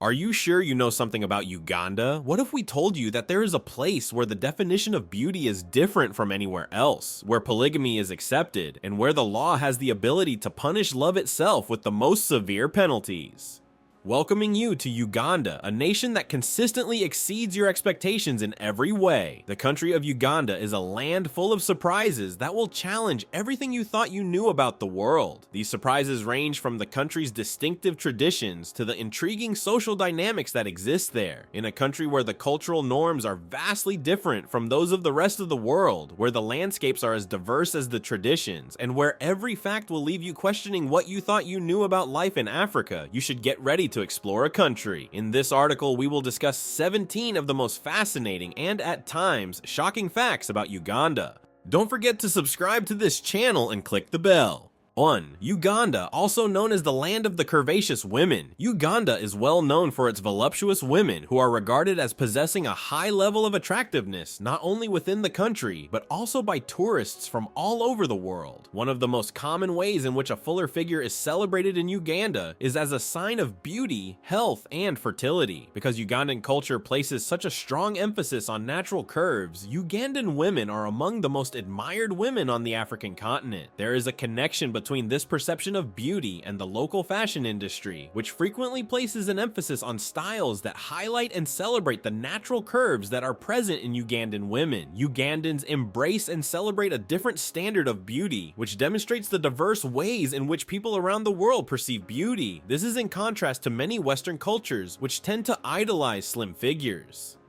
Are you sure you know something about Uganda? What if we told you that there is a place where the definition of beauty is different from anywhere else, where polygamy is accepted, and where the law has the ability to punish love itself with the most severe penalties? Welcoming you to Uganda, a nation that consistently exceeds your expectations in every way. The country of Uganda is a land full of surprises that will challenge everything you thought you knew about the world. These surprises range from the country's distinctive traditions to the intriguing social dynamics that exist there. In a country where the cultural norms are vastly different from those of the rest of the world, where the landscapes are as diverse as the traditions, and where every fact will leave you questioning what you thought you knew about life in Africa, you should get ready to explore a country. In this article, we will discuss 17 of the most fascinating and at times shocking facts about Uganda. Don't forget to subscribe to this channel and click the bell. 1. Uganda, also known as the land of the curvaceous women. Uganda is well known for its voluptuous women who are regarded as possessing a high level of attractiveness not only within the country, but also by tourists from all over the world. One of the most common ways in which a fuller figure is celebrated in Uganda is as a sign of beauty, health, and fertility. Because Ugandan culture places such a strong emphasis on natural curves, Ugandan women are among the most admired women on the African continent. There is a connection between this perception of beauty and the local fashion industry, which frequently places an emphasis on styles that highlight and celebrate the natural curves that are present in Ugandan women. Ugandans embrace and celebrate a different standard of beauty, which demonstrates the diverse ways in which people around the world perceive beauty. This is in contrast to many Western cultures, which tend to idolize slim figures.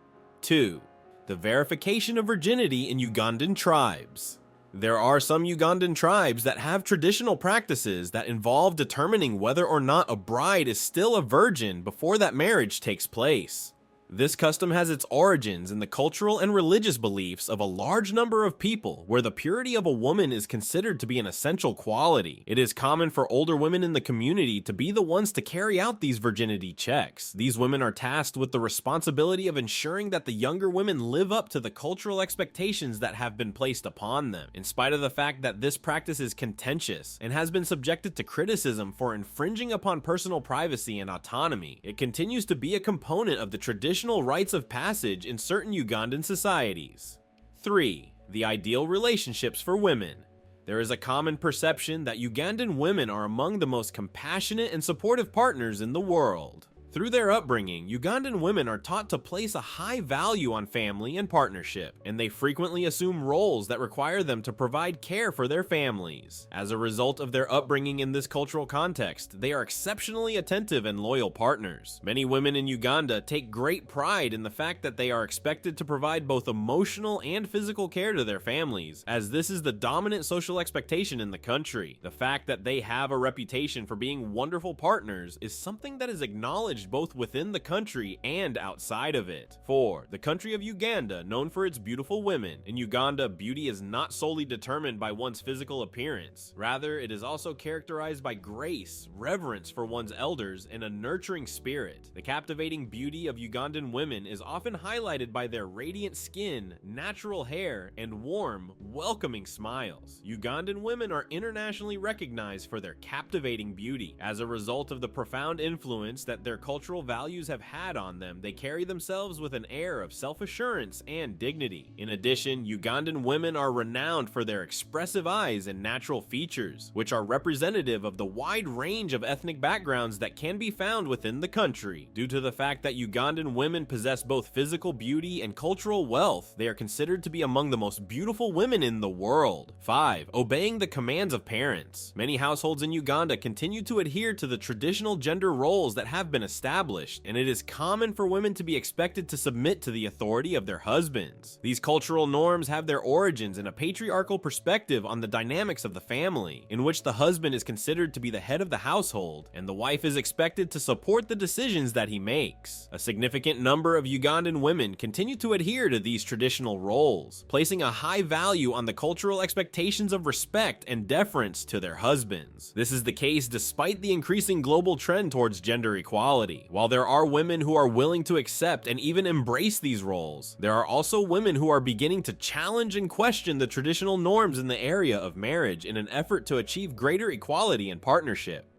2. The verification of virginity in Ugandan tribes. There are some Ugandan tribes that have traditional practices that involve determining whether or not a bride is still a virgin before that marriage takes place. This custom has its origins in the cultural and religious beliefs of a large number of people, where the purity of a woman is considered to be an essential quality. It is common for older women in the community to be the ones to carry out these virginity checks. These women are tasked with the responsibility of ensuring that the younger women live up to the cultural expectations that have been placed upon them. In spite of the fact that this practice is contentious and has been subjected to criticism for infringing upon personal privacy and autonomy, it continues to be a component of the traditional rites of passage in certain Ugandan societies. 3. The ideal relationships for women. There is a common perception that Ugandan women are among the most compassionate and supportive partners in the world. Through their upbringing, Ugandan women are taught to place a high value on family and partnership, and they frequently assume roles that require them to provide care for their families. As a result of their upbringing in this cultural context, they are exceptionally attentive and loyal partners. Many women in Uganda take great pride in the fact that they are expected to provide both emotional and physical care to their families, as this is the dominant social expectation in the country. The fact that they have a reputation for being wonderful partners is something that is acknowledged both within the country and outside of it. 4. The country of Uganda, known for its beautiful women. In Uganda, beauty is not solely determined by one's physical appearance. Rather, it is also characterized by grace, reverence for one's elders, and a nurturing spirit. The captivating beauty of Ugandan women is often highlighted by their radiant skin, natural hair, and warm, welcoming smiles. Ugandan women are internationally recognized for their captivating beauty. As a result of the profound influence that their cultural values have had on them, they carry themselves with an air of self-assurance and dignity. In addition, Ugandan women are renowned for their expressive eyes and natural features, which are representative of the wide range of ethnic backgrounds that can be found within the country. Due to the fact that Ugandan women possess both physical beauty and cultural wealth, they are considered to be among the most beautiful women in the world. 5. Obeying the commands of parents. Many households in Uganda continue to adhere to the traditional gender roles that have been established, and it is common for women to be expected to submit to the authority of their husbands. These cultural norms have their origins in a patriarchal perspective on the dynamics of the family, in which the husband is considered to be the head of the household, and the wife is expected to support the decisions that he makes. A significant number of Ugandan women continue to adhere to these traditional roles, placing a high value on the cultural expectations of respect and deference to their husbands. This is the case despite the increasing global trend towards gender equality. While there are women who are willing to accept and even embrace these roles, there are also women who are beginning to challenge and question the traditional norms in the area of marriage in an effort to achieve greater equality in partnership.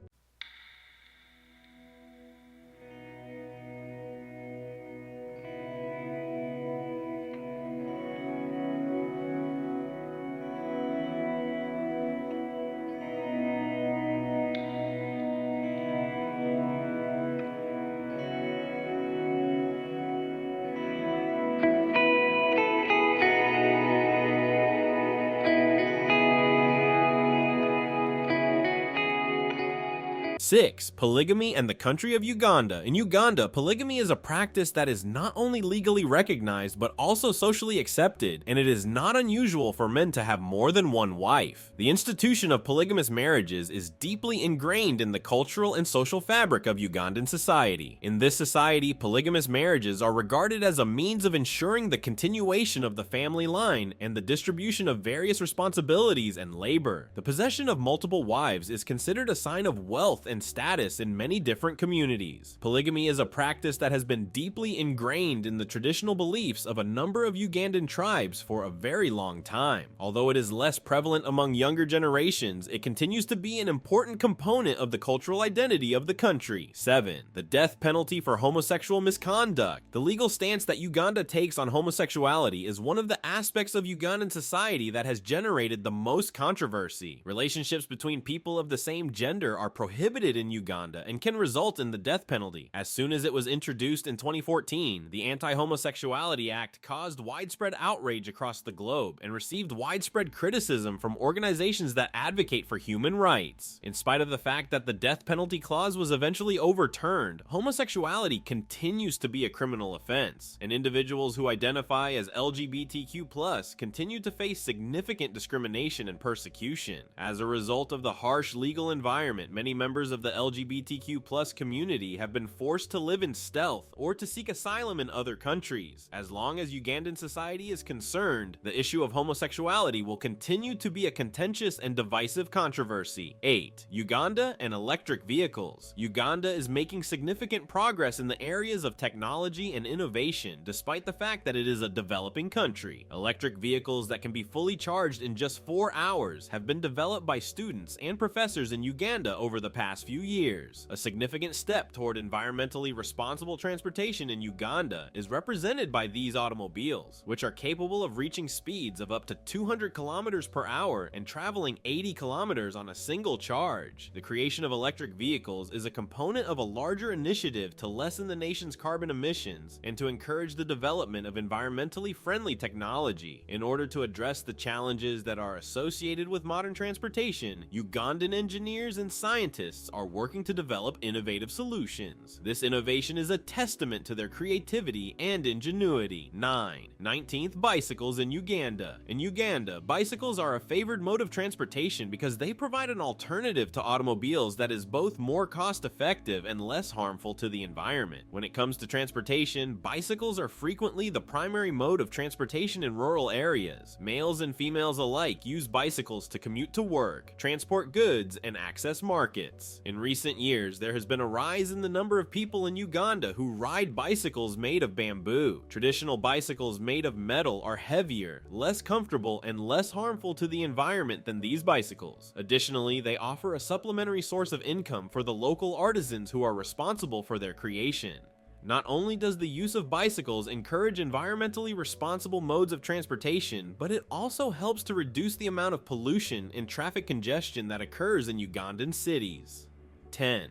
6. Polygamy and the country of Uganda. In Uganda, polygamy is a practice that is not only legally recognized but also socially accepted, and it is not unusual for men to have more than one wife. The institution of polygamous marriages is deeply ingrained in the cultural and social fabric of Ugandan society. In this society, polygamous marriages are regarded as a means of ensuring the continuation of the family line and the distribution of various responsibilities and labor. The possession of multiple wives is considered a sign of wealth and status in many different communities. Polygamy is a practice that has been deeply ingrained in the traditional beliefs of a number of Ugandan tribes for a very long time. Although it is less prevalent among younger generations, it continues to be an important component of the cultural identity of the country. 7. The death penalty for homosexual misconduct. The legal stance that Uganda takes on homosexuality is one of the aspects of Ugandan society that has generated the most controversy. Relationships between people of the same gender are prohibited in Uganda and can result in the death penalty. As soon as it was introduced in 2014, the Anti-Homosexuality Act caused widespread outrage across the globe and received widespread criticism from organizations that advocate for human rights. In spite of the fact that the death penalty clause was eventually overturned, homosexuality continues to be a criminal offense, and individuals who identify as LGBTQ+ continue to face significant discrimination and persecution. As a result of the harsh legal environment, many members of the LGBTQ+ community have been forced to live in stealth or to seek asylum in other countries. As long as Ugandan society is concerned, the issue of homosexuality will continue to be a contentious and divisive controversy. 8. Uganda and electric vehicles. Uganda is making significant progress in the areas of technology and innovation, despite the fact that it is a developing country. Electric vehicles that can be fully charged in just 4 hours have been developed by students and professors in Uganda over the past few years. A significant step toward environmentally responsible transportation in Uganda is represented by these automobiles, which are capable of reaching speeds of up to 200 kilometers per hour and traveling 80 kilometers on a single charge. The creation of electric vehicles is a component of a larger initiative to lessen the nation's carbon emissions and to encourage the development of environmentally friendly technology. In order to address the challenges that are associated with modern transportation, Ugandan engineers and scientists are working to develop innovative solutions. This innovation is a testament to their creativity and ingenuity. 9. 19th Bicycles in Uganda. In Uganda, bicycles are a favored mode of transportation because they provide an alternative to automobiles that is both more cost-effective and less harmful to the environment. When it comes to transportation, bicycles are frequently the primary mode of transportation in rural areas. Males and females alike use bicycles to commute to work, transport goods, and access markets. In recent years, there has been a rise in the number of people in Uganda who ride bicycles made of bamboo. Traditional bicycles made of metal are heavier, less comfortable, and less harmful to the environment than these bicycles. Additionally, they offer a supplementary source of income for the local artisans who are responsible for their creation. Not only does the use of bicycles encourage environmentally responsible modes of transportation, but it also helps to reduce the amount of pollution and traffic congestion that occurs in Ugandan cities. 10.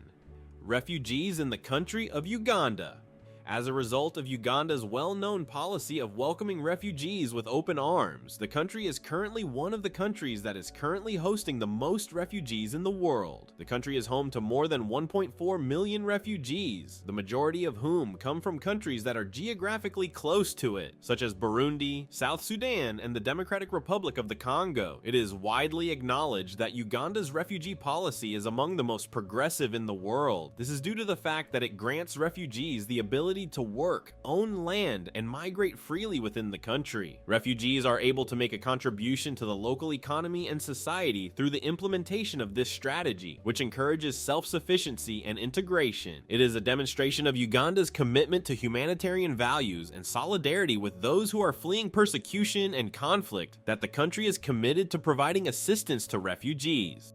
Refugees in the country of Uganda. As a result of Uganda's well-known policy of welcoming refugees with open arms, the country is currently one of the countries that is currently hosting the most refugees in the world. The country is home to more than 1.4 million refugees, the majority of whom come from countries that are geographically close to it, such as Burundi, South Sudan, and the Democratic Republic of the Congo. It is widely acknowledged that Uganda's refugee policy is among the most progressive in the world. This is due to the fact that it grants refugees the ability to work, own land, and migrate freely within the country. Refugees are able to make a contribution to the local economy and society through the implementation of this strategy, which encourages self-sufficiency and integration. It is a demonstration of Uganda's commitment to humanitarian values and solidarity with those who are fleeing persecution and conflict that the country is committed to providing assistance to refugees.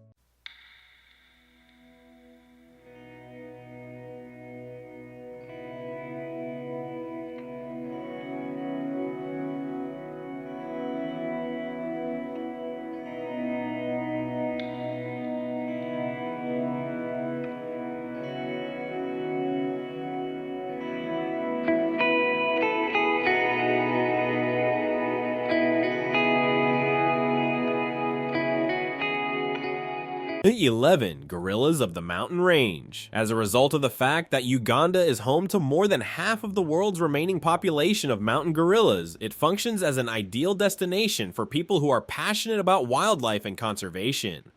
11. Gorillas of the mountain range. As a result of the fact that Uganda is home to more than half of the world's remaining population of mountain gorillas, it functions as an ideal destination for people who are passionate about wildlife and conservation.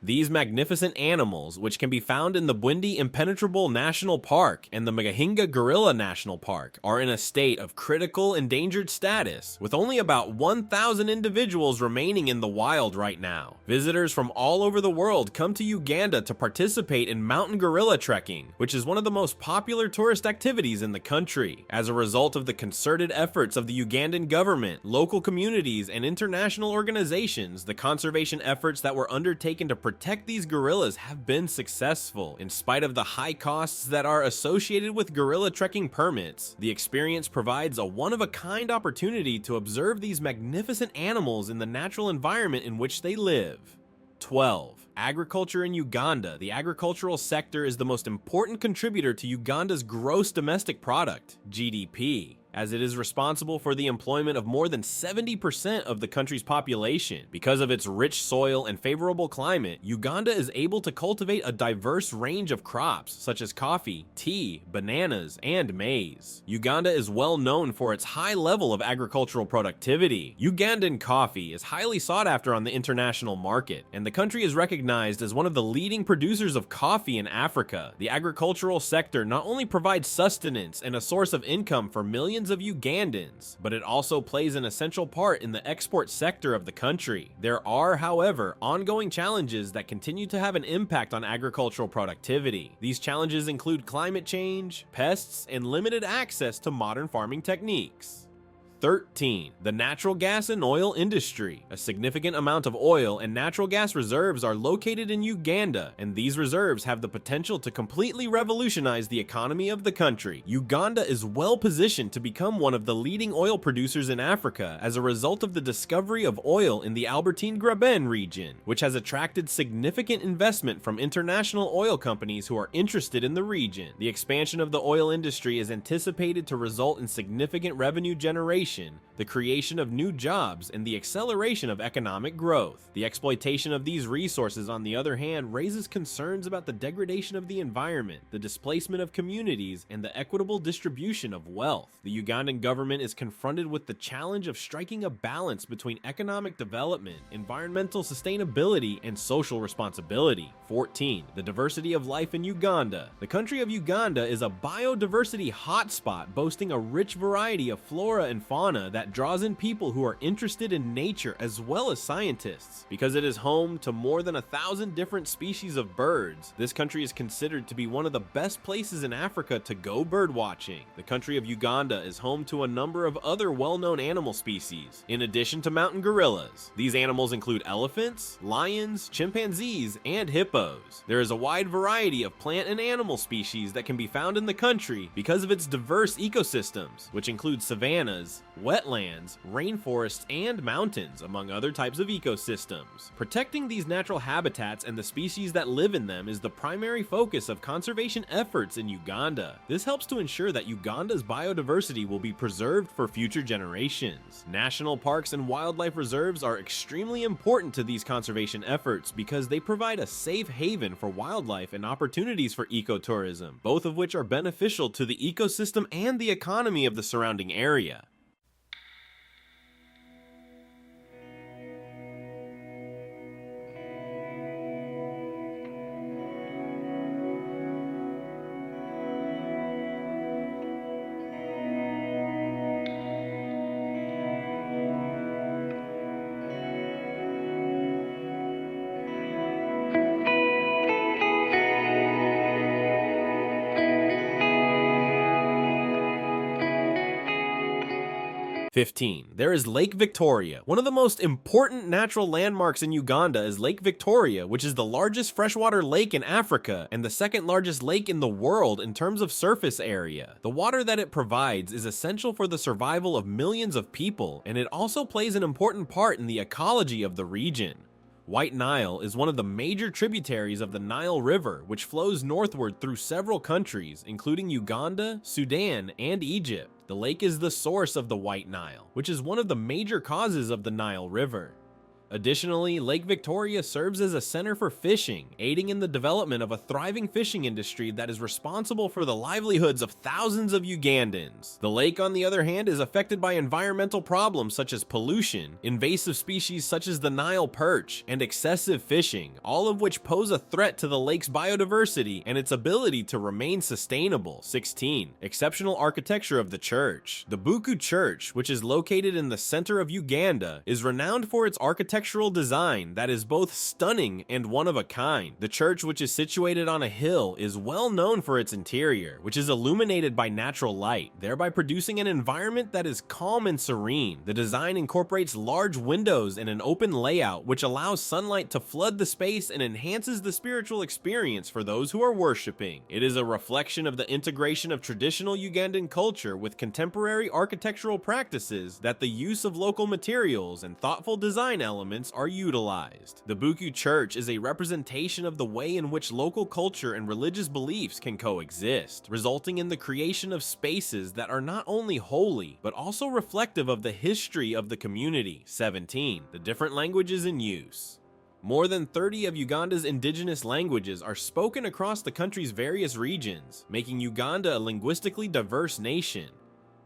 These magnificent animals, which can be found in the Bwindi Impenetrable National Park and the Magahinga Gorilla National Park, are in a state of critical endangered status, with only about 1,000 individuals remaining in the wild right now. Visitors from all over the world come to Uganda to participate in mountain gorilla trekking, which is one of the most popular tourist activities in the country. As a result of the concerted efforts of the Ugandan government, local communities, and international organizations, the conservation efforts that were undertaken to protect these gorillas have been successful. In spite of the high costs that are associated with gorilla trekking permits, the experience provides a one-of-a-kind opportunity to observe these magnificent animals in the natural environment in which they live. 12. Agriculture in Uganda. The agricultural sector is the most important contributor to Uganda's gross domestic product, GDP, as it is responsible for the employment of more than 70% of the country's population. Because of its rich soil and favorable climate, Uganda is able to cultivate a diverse range of crops such as coffee, tea, bananas, and maize. Uganda is well known for its high level of agricultural productivity. Ugandan coffee is highly sought after on the international market, and the country is recognized as one of the leading producers of coffee in Africa. The agricultural sector not only provides sustenance and a source of income for millions of Ugandans, but it also plays an essential part in the export sector of the country. There are, however, ongoing challenges that continue to have an impact on agricultural productivity. These challenges include climate change, pests, and limited access to modern farming techniques. 13. The natural gas and oil industry. A significant amount of oil and natural gas reserves are located in Uganda, and these reserves have the potential to completely revolutionize the economy of the country. Uganda is well positioned to become one of the leading oil producers in Africa as a result of the discovery of oil in the Albertine Graben region, which has attracted significant investment from international oil companies who are interested in the region. The expansion of the oil industry is anticipated to result in significant revenue generation, the creation of new jobs, and the acceleration of economic growth. The exploitation of these resources, on the other hand, raises concerns about the degradation of the environment, the displacement of communities, and the equitable distribution of wealth. The Ugandan government is confronted with the challenge of striking a balance between economic development, environmental sustainability, and social responsibility. 14. The diversity of life in Uganda. The country of Uganda is a biodiversity hotspot boasting a rich variety of flora and fauna that draws in people who are interested in nature as well as scientists. Because it is home to more than 1,000 different species of birds, this country is considered to be one of the best places in Africa to go bird watching. The country of Uganda is home to a number of other well-known animal species, in addition to mountain gorillas. These animals include elephants, lions, chimpanzees, and hippos. There is a wide variety of plant and animal species that can be found in the country because of its diverse ecosystems, which include savannas, wetlands, rainforests, and mountains, among other types of ecosystems. Protecting these natural habitats and the species that live in them is the primary focus of conservation efforts in Uganda. This helps to ensure that Uganda's biodiversity will be preserved for future generations. National parks and wildlife reserves are extremely important to these conservation efforts because they provide a safe haven for wildlife and opportunities for ecotourism, both of which are beneficial to the ecosystem and the economy of the surrounding area. 15. There is Lake Victoria. One of the most important natural landmarks in Uganda is Lake Victoria, which is the largest freshwater lake in Africa and the second largest lake in the world in terms of surface area. The water that it provides is essential for the survival of millions of people, and it also plays an important part in the ecology of the region. White Nile is one of the major tributaries of the Nile River, which flows northward through several countries, including Uganda, Sudan, and Egypt. The lake is the source of the White Nile, which is one of the major causes of the Nile River. Additionally, Lake Victoria serves as a center for fishing, aiding in the development of a thriving fishing industry that is responsible for the livelihoods of thousands of Ugandans. The lake, on the other hand, is affected by environmental problems such as pollution, invasive species such as the Nile perch, and excessive fishing, all of which pose a threat to the lake's biodiversity and its ability to remain sustainable. 16. Exceptional architecture of the church. The Buku Church, which is located in the center of Uganda, is renowned for its architectural design that is both stunning and one of a kind. The church, which is situated on a hill, is well known for its interior, which is illuminated by natural light, thereby producing an environment that is calm and serene. The design incorporates large windows and an open layout, which allows sunlight to flood the space and enhances the spiritual experience for those who are worshiping. It is a reflection of the integration of traditional Ugandan culture with contemporary architectural practices that the use of local materials and thoughtful design elements are utilized. The Buku Church is a representation of the way in which local culture and religious beliefs can coexist, resulting in the creation of spaces that are not only holy, but also reflective of the history of the community. 17. The different languages in use. More than 30 of Uganda's indigenous languages are spoken across the country's various regions, making Uganda a linguistically diverse nation.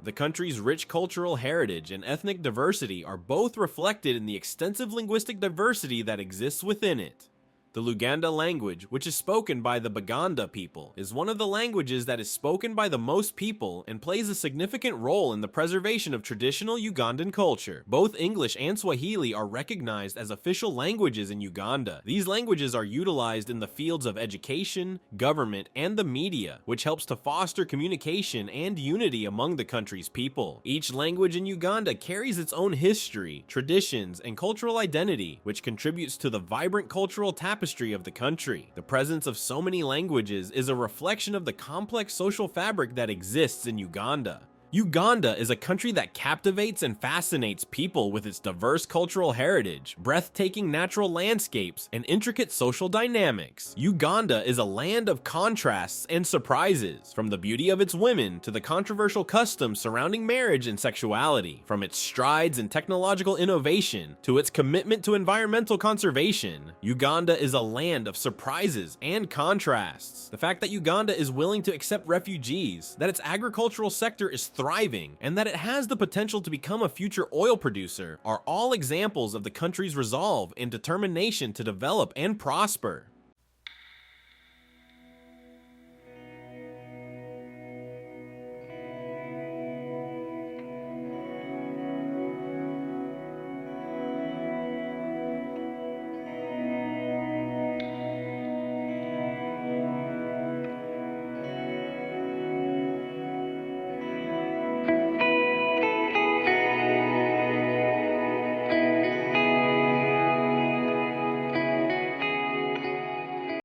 The country's rich cultural heritage and ethnic diversity are both reflected in the extensive linguistic diversity that exists within it. The Luganda language, which is spoken by the Baganda people, is one of the languages that is spoken by the most people and plays a significant role in the preservation of traditional Ugandan culture. Both English and Swahili are recognized as official languages in Uganda. These languages are utilized in the fields of education, government, and the media, which helps to foster communication and unity among the country's people. Each language in Uganda carries its own history, traditions, and cultural identity, which contributes to the vibrant cultural tapestry of the country. The presence of so many languages is a reflection of the complex social fabric that exists in Uganda. Uganda is a country that captivates and fascinates people with its diverse cultural heritage, breathtaking natural landscapes, and intricate social dynamics. Uganda is a land of contrasts and surprises, from the beauty of its women to the controversial customs surrounding marriage and sexuality, from its strides in technological innovation to its commitment to environmental conservation. Uganda is a land of surprises and contrasts. The fact that Uganda is willing to accept refugees, that its agricultural sector is thriving, and that it has the potential to become a future oil producer are all examples of the country's resolve and determination to develop and prosper.